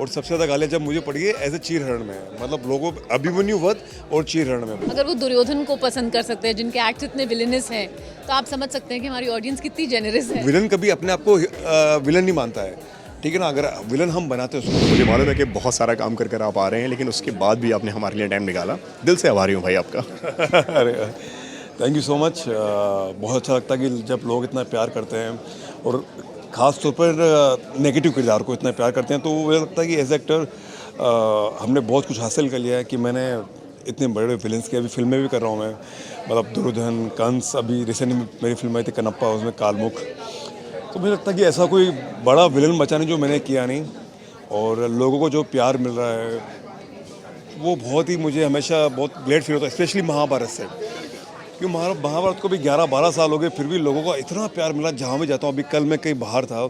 और सबसे ज़्यादा गालियाँ जब मुझे पड़ी है एज ए चीरहरण में, मतलब लोगों अभिमन्यु वध और चीरहरण में। अगर वो दुर्योधन को पसंद कर सकते हैं जिनके एक्ट इतने विलेनस हैं, तो आप समझ सकते हैं कि हमारी ऑडियंस कितनी जेनरस है। विलन कभी अपने आप को विलन नहीं मानता है, ठीक है ना। अगर विलन हम बनाते हैं उसको। मुझे मालूम है कि बहुत सारा काम कर कर आप आ रहे हैं, लेकिन उसके बाद भी आपने हमारे लिए टाइम निकाला, दिल से आभारी हूँ भाई आपका। अरे थैंक यू सो मच। बहुत अच्छा लगता है कि जब लोग इतना प्यार करते हैं और ख़ास तौर पर नेगेटिव किरदार को इतना प्यार करते हैं, तो मुझे लगता है कि एज एक्टर हमने बहुत कुछ हासिल कर लिया है कि मैंने इतने बड़े बड़े विलन्स के अभी फिल्में भी कर रहा हूँ मैं, मतलब दुर्योधन, कंस, अभी रिसेंटली मेरी फिल्म आई थी कनप्पा, उसमें कालमुख। तो मुझे लगता है कि ऐसा कोई बड़ा विलन बचा नहीं जो मैंने किया नहीं, और लोगों को जो प्यार मिल रहा है वो बहुत ही, मुझे हमेशा बहुत ग्लेड फील होता है, स्पेशली महाभारत से। क्योंकि महाभारत को भी 11-12 साल हो गए, फिर भी लोगों का इतना प्यार मिला। जहाँ भी जाता हूँ, अभी कल मैं कहीं बाहर था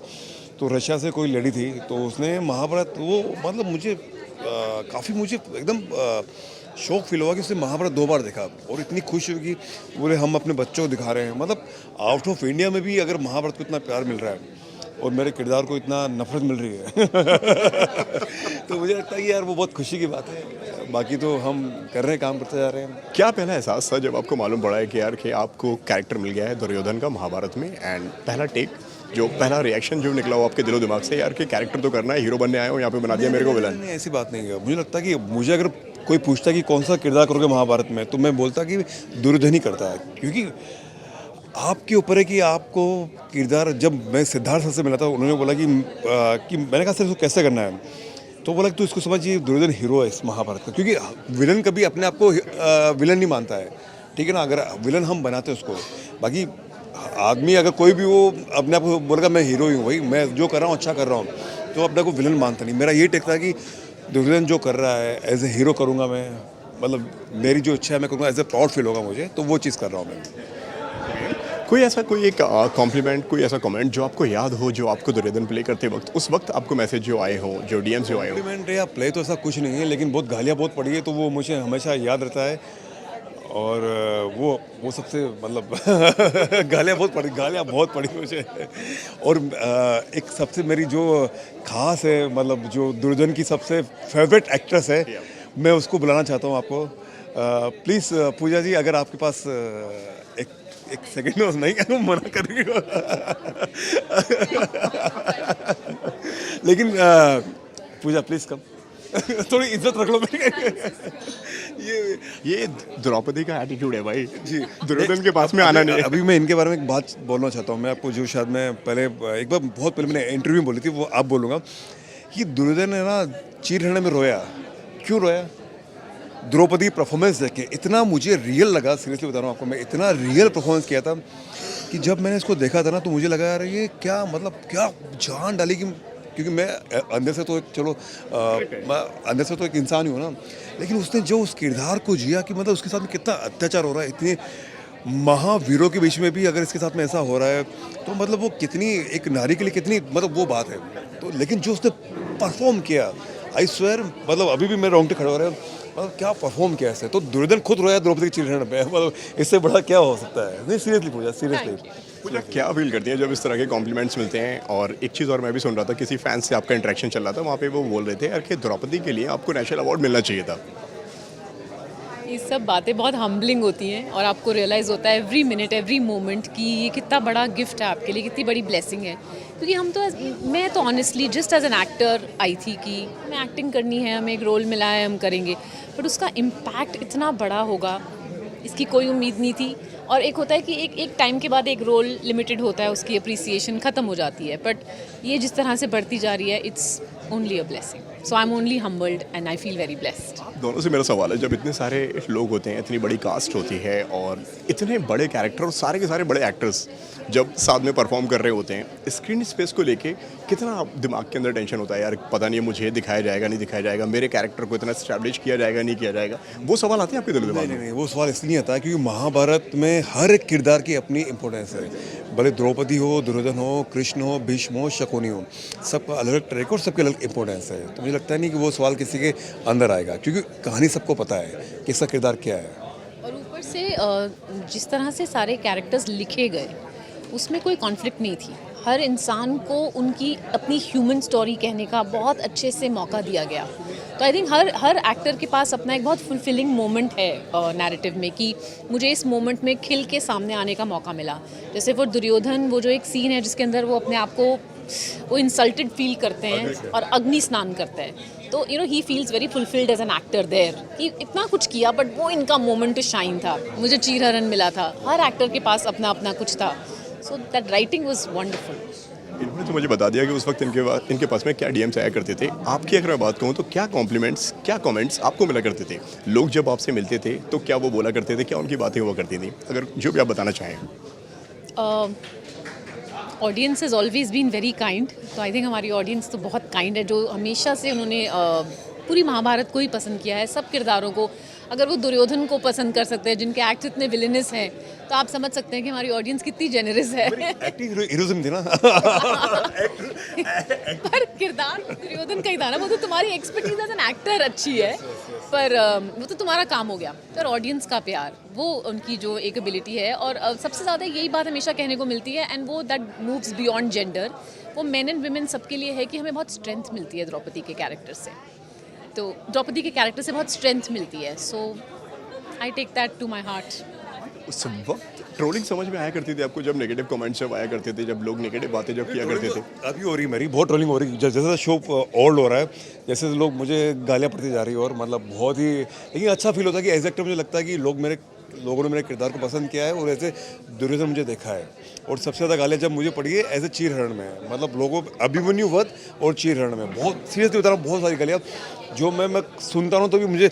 तो रशिया से कोई लेडी थी, तो उसने महाभारत, वो मतलब मुझे काफ़ी, मुझे एकदम शौक फील हुआ कि उसने महाभारत 2 बार देखा, और इतनी खुश हुई कि बोले हम अपने बच्चों को दिखा रहे हैं। मतलब आउट ऑफ इंडिया में भी अगर महाभारत को इतना प्यार मिल रहा है और मेरे किरदार को इतना नफरत मिल रही है तो मुझे लगता है कि यार वो बहुत खुशी की बात है। बाकी तो हम कर रहे हैं, काम करते जा रहे हैं। क्या पहला एहसास था जब आपको मालूम पड़ा है कि यार कि आपको कैरेक्टर मिल गया है दुर्योधन का महाभारत में, एंड पहला टेक, जो पहला रिएक्शन जो निकला हो आपके दिलो दिमाग से, यार कि कैरेक्टर तो करना है, हीरो बनने आए हो, यहाँ पे बना दिया मेरे को विलन? नहीं, ऐसी बात नहीं है। मुझे लगता है कि मुझे अगर कोई पूछता कि कौन सा किरदार करोगे महाभारत में, तो मैं बोलता कि दुर्योधन ही करता है, क्योंकि आपके ऊपर है कि आपको किरदार। जब मैं सिद्धार्थ सर से मिला था, उन्होंने बोला कि मैंने कहा सर इसको कैसे करना है, तो बोला कि तू इसको समझ, ये दुर्योधन हीरो है इस महाभारत का, क्योंकि विलन कभी अपने आप को विलन नहीं मानता है, ठीक है ना। अगर विलन हम बनाते हैं उसको, बाकी आदमी अगर कोई भी वो अपने आप को बोलेगा मैं हीरो ही हूँ, भाई मैं जो कर रहा हूँ अच्छा कर रहा हूँ, तो अपने को विलन मानता नहीं। मेरा यही टेक था कि दुर्योधन जो कर रहा है एज ए हीरो करूँगा मैं, मतलब मेरी जो इच्छा है मैं करूँगा, एज ए प्राउड फील होगा मुझे, तो वो चीज़ कर रहा हूँ मैं। कोई ऐसा, कोई एक कॉम्प्लीमेंट, कोई ऐसा कमेंट जो आपको याद हो, जो आपको दुर्योधन प्ले करते वक्त, उस वक्त आपको मैसेज जो आए हो, जो डीएम्स जो आए हो? कॉम्प्लीमेंट या प्ले तो ऐसा कुछ नहीं है, लेकिन बहुत गालियाँ बहुत पड़ी है, तो वो मुझे हमेशा याद रहता है। और वो सबसे, मतलब गालियाँ बहुत पड़ी मुझे। और एक सबसे मेरी जो खास है, मतलब जो दुर्योधन की सबसे फेवरेट एक्ट्रेस है, मैं उसको बुलाना चाहता हूँ आपको। प्लीज़ पूजा जी, अगर आपके पास एक सेकेंड में नहीं है, मना करेंगे लेकिन पूजा प्लीज़ कम थोड़ी इज्जत रख लो ये द्रौपदी का एटीट्यूड है भाई जी। दुर्योधन के पास में आना नहीं है। अभी मैं इनके बारे में एक बात बोलना चाहता हूँ मैं आपको, जो शायद मैं पहले एक बार बहुत पहले मैंने इंटरव्यू में बोली थी, वो आप बोलूँगा कि दुर्योधन है ना चीरहरण में रोया। क्यों रोया? द्रौपदी परफॉर्मेंस देख के इतना मुझे रियल लगा, सीरियसली बता रहा हूँ आपको, मैं इतना रियल परफॉर्मेंस किया था कि जब मैंने इसको देखा था ना, तो मुझे लगा यार ये क्या, मतलब क्या जान डाली। क्योंकि मैं अंदर से तो एक, चलो मैं अंदर से तो एक इंसान ही हूँ ना, लेकिन उसने जो उस किरदार को जिया कि मतलब उसके साथ में कितना अत्याचार हो रहा है, इतने महावीरों के बीच में भी अगर इसके साथ में ऐसा हो रहा है, तो मतलब वो कितनी, एक नारी के लिए कितनी, मतलब वो बात है। तो लेकिन जो उसने परफॉर्म किया, आई स्वेयर, मतलब अभी भी मेरे रोंगटे खड़े हो रहे हैं, मतलब क्या परफॉर्म किया ऐसे। तो दुर्योधन खुद रोया द्रौपदी के चीरहरण पे, मतलब इससे बड़ा क्या हो सकता है। नहीं सीरियसली पूजा, सीरियसली पूजा क्या फील करती है जब इस तरह के कॉम्प्लीमेंट्स मिलते हैं? और एक चीज़ और मैं भी सुन रहा था, किसी फैन से आपका इंटरेक्शन चल रहा था, वहाँ पे वो बोल रहे थे यार कि द्रौपदी के लिए आपको नेशनल अवार्ड मिलना चाहिए था। ये सब बातें बहुत हम्बलिंग होती हैं, और आपको रियलाइज़ होता है एवरी मिनट एवरी मोमेंट कि ये कितना बड़ा गिफ्ट है आपके लिए, कितनी बड़ी ब्लेसिंग है। क्योंकि मैं तो honestly just as an actor आई थी कि हमें एक्टिंग करनी है, हमें एक रोल मिला है, हम करेंगे, बट उसका इम्पैक्ट इतना बड़ा होगा इसकी कोई उम्मीद नहीं थी। और एक होता है कि एक टाइम के बाद एक रोल लिमिटेड होता है, उसकी अप्रिसिएशन ख़त्म हो जाती है, बट ये जिस तरह से बढ़ती जा रही है, it's only a blessing. So I am only humbled and I feel very blessed. दोनों से मेरा सवाल है, जब इतने सारे लोग होते हैं, इतनी बड़ी कास्ट होती है, और इतने बड़े कैरेक्टर और सारे के सारे बड़े एक्टर्स जब साथ में परफॉर्म कर रहे होते हैं, स्क्रीन स्पेस को लेके कितना दिमाग के अंदर टेंशन होता है यार, पता नहीं मुझे दिखाया जाएगा नहीं दिखाया जाएगा, मेरे कैरेक्टर को इतना एस्टैब्लिश किया जाएगा नहीं किया जाएगा, वो सवाल आते हैं आपके दिल में? नहीं, वो सवाल इसलिए आता है क्योंकि महाभारत में हर एक किरदार की अपनी इंपॉर्टेंस है। भले द्रौपदी हो, दुर्योधन हो, कृष्ण हो, भीष्म हो, शकुनी हो, सबका अलग अलग ट्रैक और सबकी अलग इंपॉर्टेंस है। तो मुझे लगता है नहीं कि वो सवाल किसी के अंदर आएगा, क्योंकि कहानी सबको पता है कि इसका किरदार क्या है। और ऊपर से जिस तरह से सारे कैरेक्टर्स लिखे गए, उसमें कोई कॉन्फ्लिक्ट नहीं थी। हर इंसान को उनकी अपनी ह्यूमन स्टोरी कहने का बहुत अच्छे से मौका दिया गया। तो आई थिंक हर एक्टर के पास अपना एक बहुत फुलफिलिंग मोमेंट है नैरेटिव में कि मुझे इस मोमेंट में खिल के सामने आने का मौका मिला। जैसे वो दुर्योधन, वो जो एक सीन है जिसके अंदर वो अपने आप को वो इंसल्टेड फील करते हैं और अग्नि स्नान करते हैं, तो you know he feels very fulfilled as an actor there कि इतना कुछ किया बट वो इनका मोमेंट टू शाइन था। मुझे चीरहरण मिला था, हर एक्टर के पास अपना अपना कुछ था, so that writing was wonderful. इन्होंने तो मुझे बता दिया कि उस वक्त इनके पास में क्या डीएम्स आया करते थे। आपकी अगर मैं बात कहूँ तो क्या कॉम्प्लीमेंट्स, क्या कमेंट्स आपको मिला करते थे? लोग जब आपसे मिलते थे तो क्या वो बोला करते थे, क्या उनकी बातें हुआ करती थी? अगर जो भी आप बताना चाहें। Audience has always been very kind, तो आई थिंक हमारी ऑडियंस तो बहुत काइंड है, जो हमेशा से उन्होंने पूरी महाभारत को ही पसंद किया है, सब किरदारों को। अगर वो दुर्योधन को पसंद कर सकते हैं जिनके एक्ट इतने विलेनस हैं, तो आप समझ सकते हैं कि हमारी ऑडियंस कितनी जेनरस है। एक्टिंग हीरोइज्म थी ना। पर किरदार दुर्योधन का ही था ना, वो तो तुम्हारी एक्सपर्टीज एज एन एक्टर अच्छी है, पर वो तो तुम्हारा काम हो गया। पर ऑडियंस का प्यार, वो उनकी जो एक एबिलिटी है, और सबसे ज़्यादा यही बात हमेशा कहने को मिलती है, एंड वो दैट मूव्स बियॉन्ड जेंडर। वो मेन एंड वुमेन सबके लिए है कि हमें बहुत स्ट्रेंथ मिलती है द्रौपदी के कैरेक्टर से, तो द्रौपदी के कैरेक्टर से बहुत स्ट्रेंथ मिलती है, so I take that to my heart. उस वक्त ट्रोलिंग समझ में आया करती थी आपको, जब नेगेटिव कमेंट्स जब आया करते थे, जब लोग नेगेटिव बातें जब किया करते थे? अभी हो रही मेरी बहुत ट्रोलिंग हो रही है, जैसे शो ओल्ड हो रहा है, जैसे लोग मुझे गालियाँ पड़ती जा रही है, और मतलब बहुत ही, लेकिन अच्छा फील होता है कि एज एक्टर मुझे लगता है कि लोगों ने मेरे किरदार को पसंद किया है, और ऐसे दुर्योधन मुझे देखा है। और सबसे ज़्यादा गालियाँ जब मुझे पड़ी है एज ए चीरहरण में, मतलब लोगों अभिमन्यु वध और चीरहरण में, बहुत सीरियसली बता रहा हूँ, बहुत सारी गालियाँ जो मैं सुनता हूँ तो भी मुझे,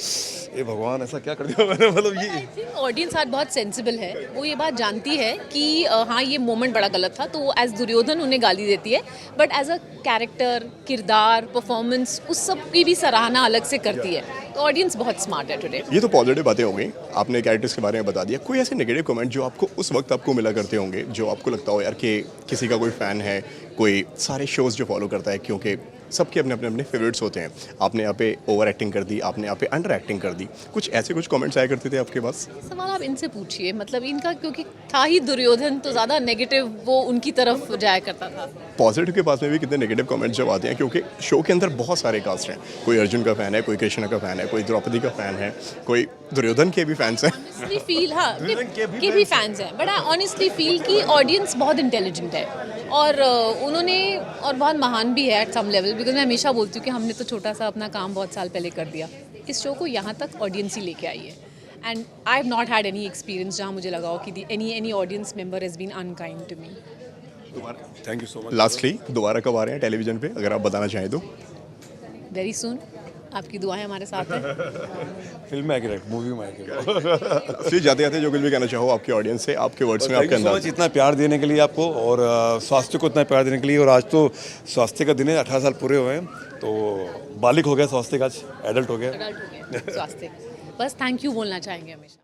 ए भगवान ऐसा क्या कर दिया मैंने, मतलब ये। आई थिंक ऑडियंस आज बहुत सेंसिबल है, वो ये बात जानती है कि हाँ ये मोमेंट बड़ा गलत था, तो वो एज दुर्योधन उन्हें गाली देती है, बट एज अ कैरेक्टर, किरदार, परफॉर्मेंस, उस सब की भी सराहना अलग से करती है। तो ऑडियंस बहुत स्मार्ट है टुडे। ये तो पॉजिटिव बातें हो गई, आपने कैरेक्टर्स के बारे में बता दिया। कोई ऐसे नेगेटिव कमेंट जो आपको उस वक्त आपको मिला करते होंगे, जो आपको लगता हो यार कि किसी का कोई फ़ैन है, कोई सारे शोज़ जो फॉलो करता है, क्योंकि सबके अपने अपने अपने फेवरेट्स होते हैं, आपने यहाँ पे ओवर एक्टिंग कर दी, आपने यहाँ पे अंडर एक्टिंग कर दी, कुछ ऐसे कुछ कमेंट्स आया करते थे आपके पास? सवाल आप इनसे पूछिए, मतलब इनका क्योंकि था ही दुर्योधन, तो ज़्यादा नेगेटिव वो उनकी तरफ जाया करता था। पॉजिटिव के पास में भी कितने नेगेटिव कमेंट्स जब आते हैं, क्योंकि शो के अंदर बहुत सारे कास्ट हैं, कोई अर्जुन का फ़ैन है, कोई कृष्णा का फ़ैन है, कोई द्रौपदी का फ़ैन है, कोई दुर्योधन के भी फैंस हैं। ऑनेस्टली फील, हाँ के भी फैंस हैं, बट आई ऑनेस्टली फील कि ऑडियंस बहुत इंटेलिजेंट है, और उन्होंने, और बहुत महान भी है एट सम लेवल, बिकॉज मैं हमेशा बोलती हूँ कि हमने तो छोटा सा अपना काम बहुत साल पहले कर दिया, इस शो को यहाँ तक ऑडियंस ही लेके आई है, and I have not had any experience जहाँ मुझे लगा हो कि any audience member has been unkind to me. Thank you so much. Lastly दोबारा कब आ रहे हैं टेलीविजन पे, अगर आप बताना चाहें तो? वेरी सून, आपकी दुआएं हमारे साथ हैं। फिल्म में आके, मूवी में आके। फिर जाते जाते जो कुछ भी कहना चाहो आपकी ऑडियंस से, आपके वर्ड्स में, आपके अंदाज। इतना प्यार देने के लिए आपको, और स्वास्थ्य को इतना प्यार देने के लिए, और आज तो स्वास्थ्य का दिन है, 18 साल पूरे हुए हैं, तो बालिग हो गया स्वास्थ्य का, आज एडल्ट हो गया। स्वास्थ्य, बस थैंक यू बोलना चाहेंगे हमेशा।